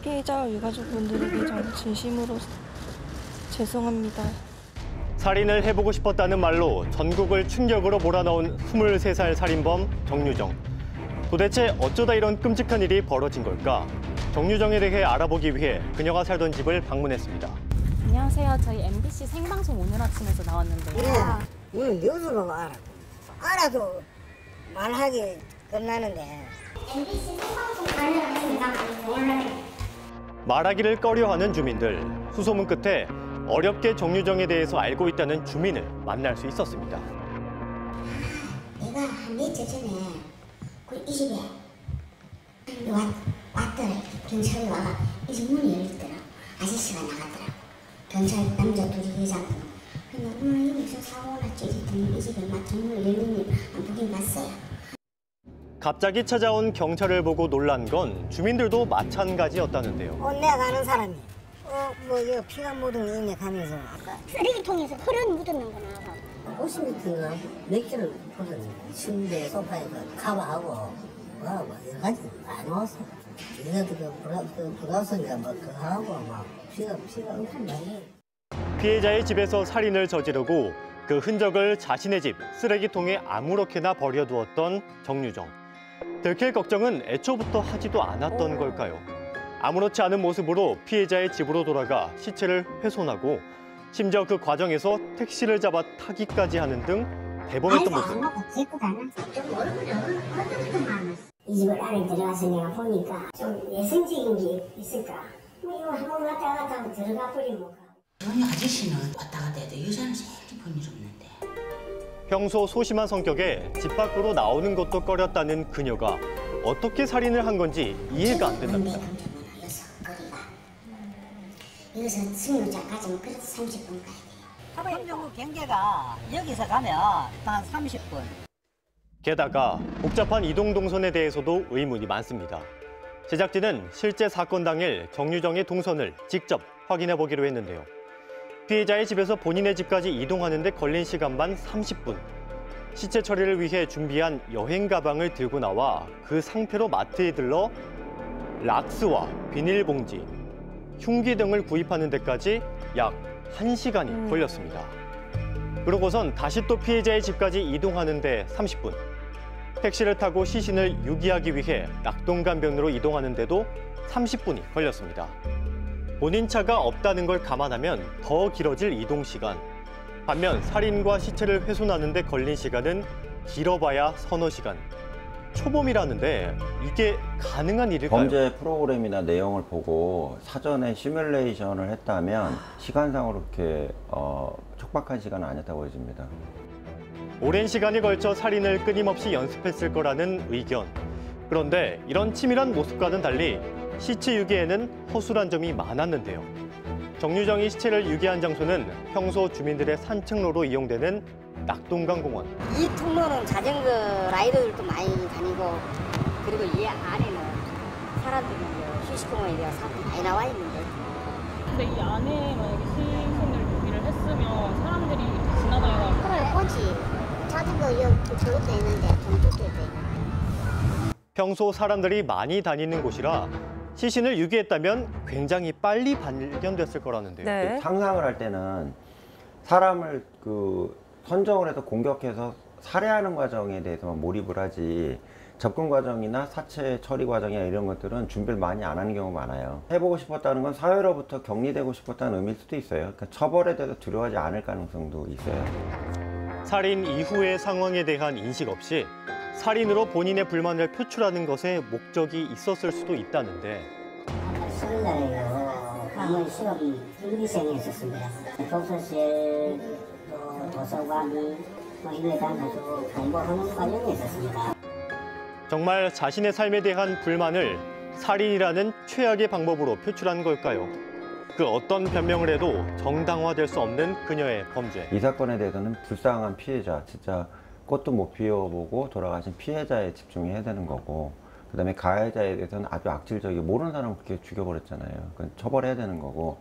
피해자 유가족분들에게 전 진심으로 죄송합니다. 살인을 해보고 싶었다는 말로 전국을 충격으로 몰아넣은 23살 살인범 정유정. 도대체 어쩌다 이런 끔찍한 일이 벌어진 걸까? 정유정에 대해 알아보기 위해 그녀가 살던 집을 방문했습니다. 안녕하세요. 저희 MBC 생방송 오늘 아침에서 나왔는데요. 이건 뉴스로 알아도 말하기 끝나는데. MBC 생방송 관련했습니다. 몰라요. 말하기를 꺼려하는 주민들. 수소문 끝에 어렵게 정유정에 대해서 알고 있다는 주민을 만날 수 있었습니다. 내가 한 며칠 전에 그 이 집에 왔더라. 경찰이 와가 이 집 문이 열렸더라. 아저씨가 나갔더라. 경찰 남자 둘이 계좌고. 근데 오늘 여기서 사고가 났지. 이 집에 막 문을 열리니 안 보긴 봤어요. 갑자기 찾아온 경찰을 보고 놀란 건 주민들도 마찬가지였다는데요. 내가 가는 사람이 이거 피가 묻은 게 있네 하면서 쓰레기통에서 혈흔 묻었는 거 나와서 50m가 몇 개를 묻었네. 침대 소파에서 카바하고 여러 가지 많이 왔어. 얘네들 불화성이가 그거 하고 막 피가 엄청 많이. 피해자의 집에서 살인을 저지르고 그 흔적을 자신의 집 쓰레기통에 아무렇게나 버려두었던 정유정. 들킬 걱정은 애초부터 하지도 않았던 걸까요? 아무렇지 않은 모습으로 피해자의 집으로 돌아가 시체를 훼손하고 심지어 그 과정에서 택시를 잡아 타기까지 하는 등 대범했던 모습. 이 집을 안에 들어가서 내가 보니까 좀 예성적인 게 있을까? 이거 한번 왔다 갔다 하고 들어가 버리면 저희 아저씨는 왔다 갔다 해도 여자는 제일 본 일 없는데. 평소 소심한 성격에 집 밖으로 나오는 것도 꺼렸다는 그녀가 어떻게 살인을 한 건지 이해가 안 된답니다. 여기서 승용차까지는 그래도 30분 가야 돼요. 함정구 경계가 여기서 가면 한 30분. 게다가 복잡한 이동 동선에 대해서도 의문이 많습니다. 제작진은 실제 사건 당일 정유정의 동선을 직접 확인해 보기로 했는데요. 피해자의 집에서 본인의 집까지 이동하는 데 걸린 시간만 30분. 시체 처리를 위해 준비한 여행 가방을 들고 나와 그 상태로 마트에 들러 락스와 비닐봉지, 흉기 등을 구입하는 데까지 약 1시간이 걸렸습니다. 그러고선 다시 또 피해자의 집까지 이동하는 데 30분. 택시를 타고 시신을 유기하기 위해 낙동강변으로 이동하는 데도 30분이 걸렸습니다. 본인 차가 없다는 걸 감안하면 더 길어질 이동 시간. 반면 살인과 시체를 훼손하는 데 걸린 시간은 길어봐야 서너 시간. 초범이라는데 이게 가능한 일일까요? 범죄 프로그램이나 내용을 보고 사전에 시뮬레이션을 했다면 시간상으로 그렇게 촉박한 시간은 아니었다고 보여집니다. 오랜 시간에 걸쳐 살인을 끊임없이 연습했을 거라는 의견. 그런데 이런 치밀한 모습과는 달리 시체 유기에는 허술한 점이 많았는데요. 정유정이 시체를 유기한 장소는 평소 주민들의 산책로로 이용되는 낙동강공원. 이 통로는 자전거 라이더들도 많이 다니고 그리고 이 안에는 사람들이 휴식공원에 대한 사람들이 많이 나와 있는데. 근데 이 안에 만약에 시신을 유기를 했으면 사람들이 지나다니다가 그래 보지. 자전거 여기 저것도 있는데 동쪽에도 있는데. 평소 사람들이 많이 다니는 곳이라 시신을 유기했다면 굉장히 빨리 발견됐을 거라는데요. 네. 상상을 할 때는 사람을 선정을 해서 공격해서 살해하는 과정에 대해서만 몰입을 하지 접근 과정이나 사체 처리 과정이나 이런 것들은 준비를 많이 안 하는 경우가 많아요. 해보고 싶었다는 건 사회로부터 격리되고 싶었다는 의미일 수도 있어요. 그러니까 처벌에 대해서 두려워하지 않을 가능성도 있어요. 살인 이후의 상황에 대한 인식 없이 살인으로 본인의 불만을 표출하는 것에 목적이 있었을 수도 있다는데. 설날에요. 한번 시험 일기생이 있었습니다. 독서실, 도서관, 이거에 가서 공부하는 과정이 있었습니다. 정말 자신의 삶에 대한 불만을 살인이라는 최악의 방법으로 표출한 걸까요? 그 어떤 변명을 해도 정당화될 수 없는 그녀의 범죄. 이 사건에 대해서는 불쌍한 피해자, 진짜 꽃도 못 피워보고 돌아가신 피해자에 집중해야 되는 거고, 그다음에 가해자에 대해서는 아주 악질적이고 모르는 사람을 그렇게 죽여버렸잖아요. 그건 처벌해야 되는 거고.